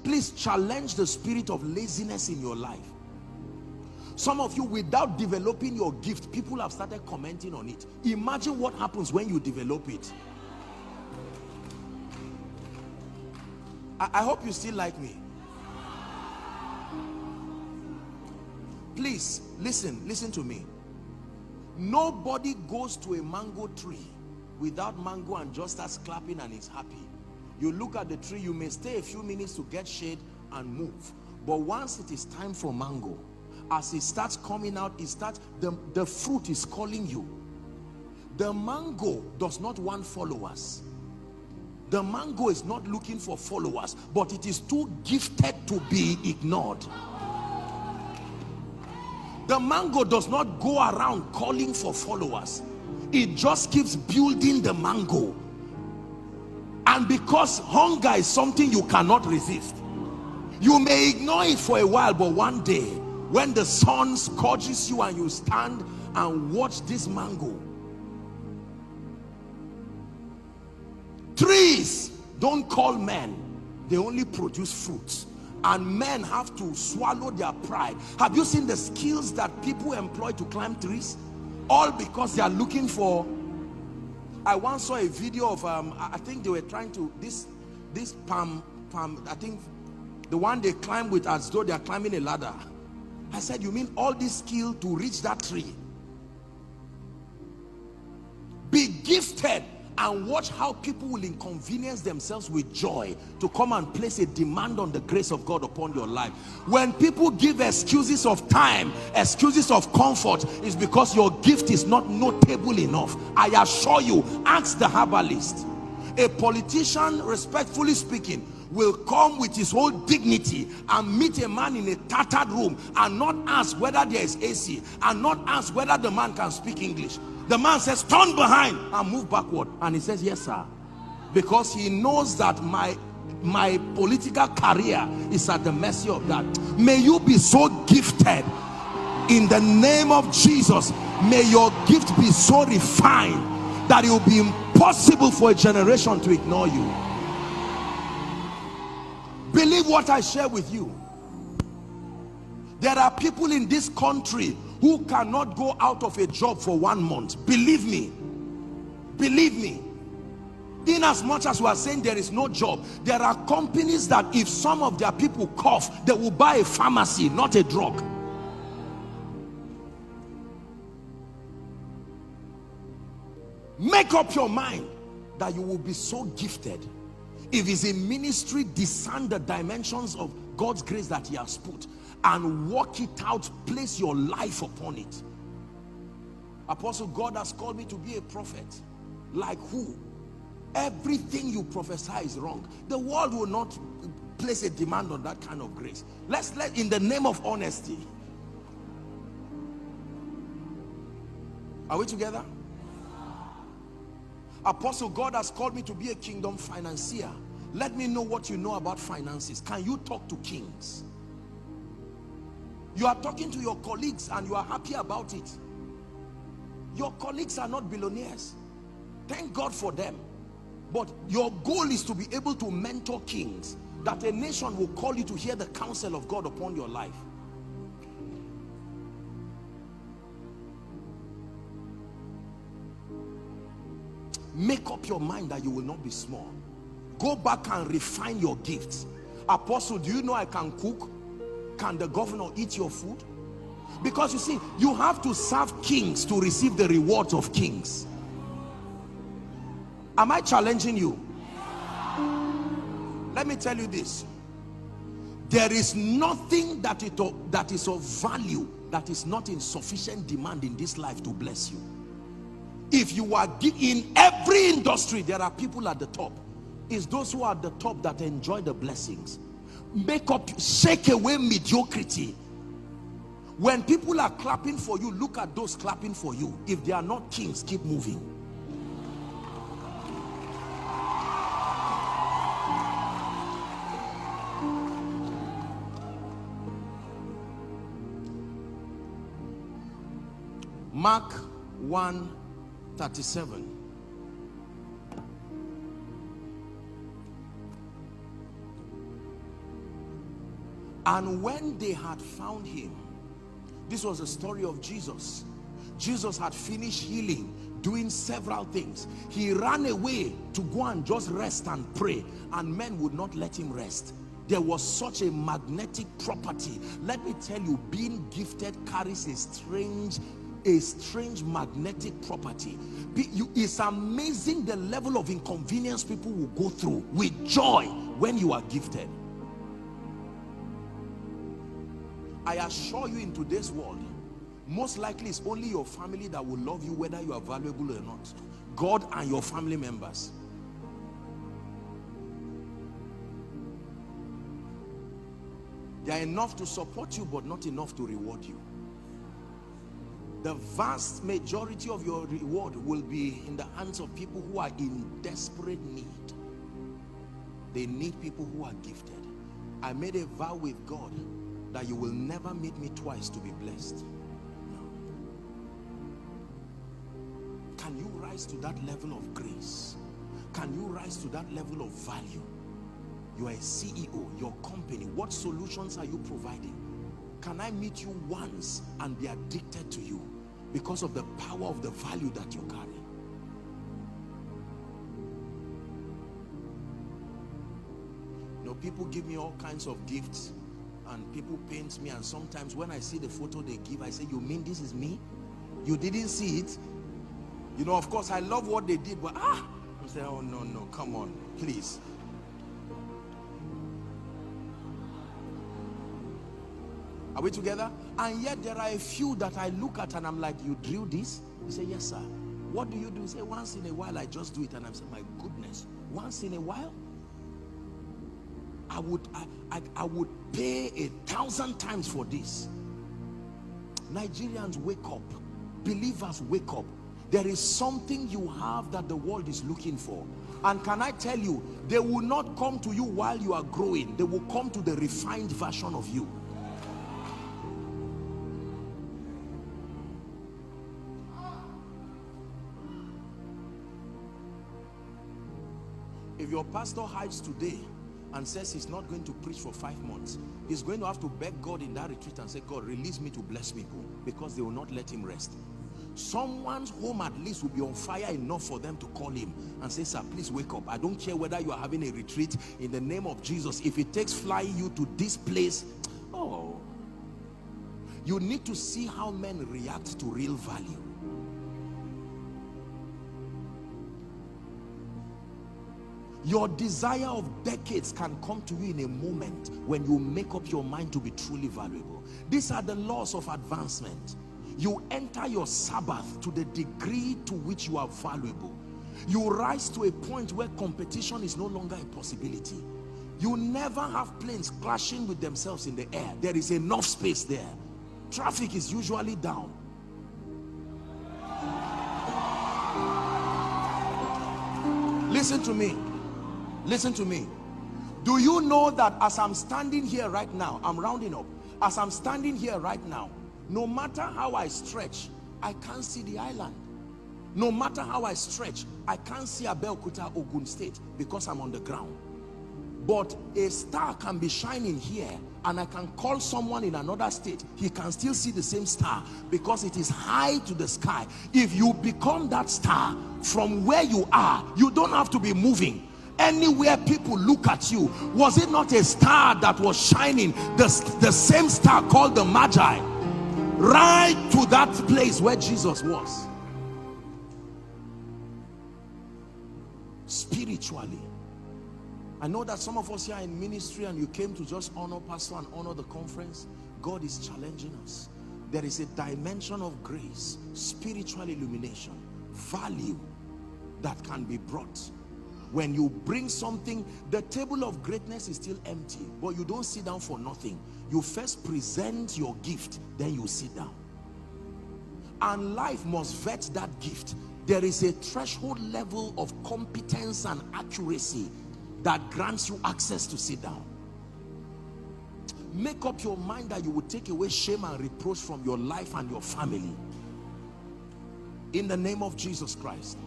Please challenge the spirit of laziness in your life. Some of you, without developing your gift, people have started commenting on it. Imagine what happens when you develop it. I hope you still like me. Please, listen to me. Nobody goes to a mango tree without mango and just starts clapping and is happy. You look at the tree, you may stay a few minutes to get shade and move. But once it is time for mango, as it starts coming out, the fruit is calling you. The mango does not want followers. The mango is not looking for followers, but it is too gifted to be ignored. The mango does not go around calling for followers. It just keeps building the mango. And because hunger is something you cannot resist, you may ignore it for a while, but one day when the sun scorches you and you stand and watch this mango. Trees don't call men, they only produce fruits, and men have to swallow their pride. Have you seen the skills that people employ to climb trees? All because they are looking for. I once saw a video of I think they were trying to this palm, I think the one they climb with as though they are climbing a ladder. I said, you mean all this skill to reach that tree? Be gifted and watch how people will inconvenience themselves with joy to come and place a demand on the grace of God upon your life. When people give excuses of time, excuses of comfort, is because your gift is not notable enough. I assure you, ask the herbalist. A politician, respectfully speaking, will come with his whole dignity and meet a man in a tattered room and not ask whether there is AC and not ask whether the man can speak English. The man says, turn behind and move backward, and he says, yes sir, because he knows that my political career is at the mercy of that. May you be so gifted in the name of Jesus. May your gift be so refined that it will be impossible for a generation to ignore you. Believe what I share with you. There are people in this country who cannot go out of a job for 1 month. Believe me. Believe me. In as much as we are saying there is no job, there are companies that if some of their people cough, they will buy a pharmacy, not a drug. Make up your mind that you will be so gifted. If it's in ministry, discern the dimensions of God's grace that he has put and work it out. Place your life upon it. Apostle, God has called me to be a prophet. Like who? Everything you prophesy is wrong. The world will not place a demand on that kind of grace. Let's in the name of honesty. Are we together? Apostle, God has called me to be a kingdom financier. Let me know what you know about finances. Can you talk to kings? You are talking to your colleagues and you are happy about it. Your colleagues are not billionaires. Thank God for them. But your goal is to be able to mentor kings, that a nation will call you to hear the counsel of God upon your life. Make up your mind that you will not be small. Go back and refine your gifts. Apostle, do you know I can cook? Can the governor eat your food? Because you see, you have to serve kings to receive the rewards of kings. Am I challenging you? Let me tell you this. There is nothing that is of value that is not in sufficient demand in this life to bless you. If you are in every industry, there are people at the top. It's those who are at the top that enjoy the blessings. Shake away mediocrity. When people are clapping for you, look at those clapping for you. If they are not kings, keep moving. Mark 1:37. And when they had found him, this was the story of Jesus. Jesus had finished healing, doing several things. He ran away to go and just rest and pray, and men would not let him rest. There was such a magnetic property. Let me tell you, being gifted carries a strange magnetic property. It's amazing the level of inconvenience people will go through with joy when you are gifted. I assure you, in today's world, most likely it's only your family that will love you whether you are valuable or not. God and your family members. They are enough to support you, but not enough to reward you. The vast majority of your reward will be in the hands of people who are in desperate need. They need people who are gifted. I made a vow with God that you will never meet me twice to be blessed. No. Can you rise to that level of grace? Can you rise to that level of value? You are a CEO, your company, what solutions are you providing? Can I meet you once and be addicted to you because of the power of the value that you carry? You know, people give me all kinds of gifts, and people paint me, and sometimes when I see the photo they give, I say, you mean this is me? You didn't see it? You know, of course I love what they did, but I say, oh no, come on, please. Are we together? And yet there are a few that I look at and I'm like, you drew this? You say, yes sir. What do you do? You say, once in a while I just do it. And I'm saying, my goodness, once in a while? I would pay 1,000 times for this. Nigerians, wake up. Believers, wake up. There is something you have that the world is looking for. And can I tell you, they will not come to you while you are growing. They will come to the refined version of you. If your pastor hides today and says he's not going to preach for 5 months, he's going to have to beg God in that retreat and say, God, release me to bless people, because they will not let him rest. Someone's home at least will be on fire enough for them to call him and say, sir, please wake up. I don't care whether you are having a retreat, in the name of Jesus. If it takes flying you to this place, oh, you need to see how men react to real value. Your desire of decades can come to you in a moment when you make up your mind to be truly valuable. These are the laws of advancement. You enter your Sabbath to the degree to which you are valuable. You rise to a point where competition is no longer a possibility. You never have planes crashing with themselves in the air. There is enough space there. Traffic is usually down. Listen to me. Listen to me. Do you know that as I'm standing here right now, I'm rounding up, as I'm standing here right now, no matter how I stretch, I can't see the island. No matter how I stretch, I can't see Abeokuta, Ogun State, because I'm on the ground. But a star can be shining here, and I can call someone in another state. He can still see the same star because it is high to the sky. If you become that star from where you are, you don't have to be moving. Anywhere people look at you, was it not a star that was shining, the same star called the Magi, right to that place where Jesus was? Spiritually, I know that some of us here are in ministry and you came to just honor pastor and honor the conference. God is challenging us. There is a dimension of grace, spiritual illumination, value that can be brought. When you bring something, the table of greatness is still empty, but you don't sit down for nothing. You first present your gift, then you sit down. And life must vet that gift. There is a threshold level of competence and accuracy that grants you access to sit down. Make up your mind that you will take away shame and reproach from your life and your family. In the name of Jesus Christ.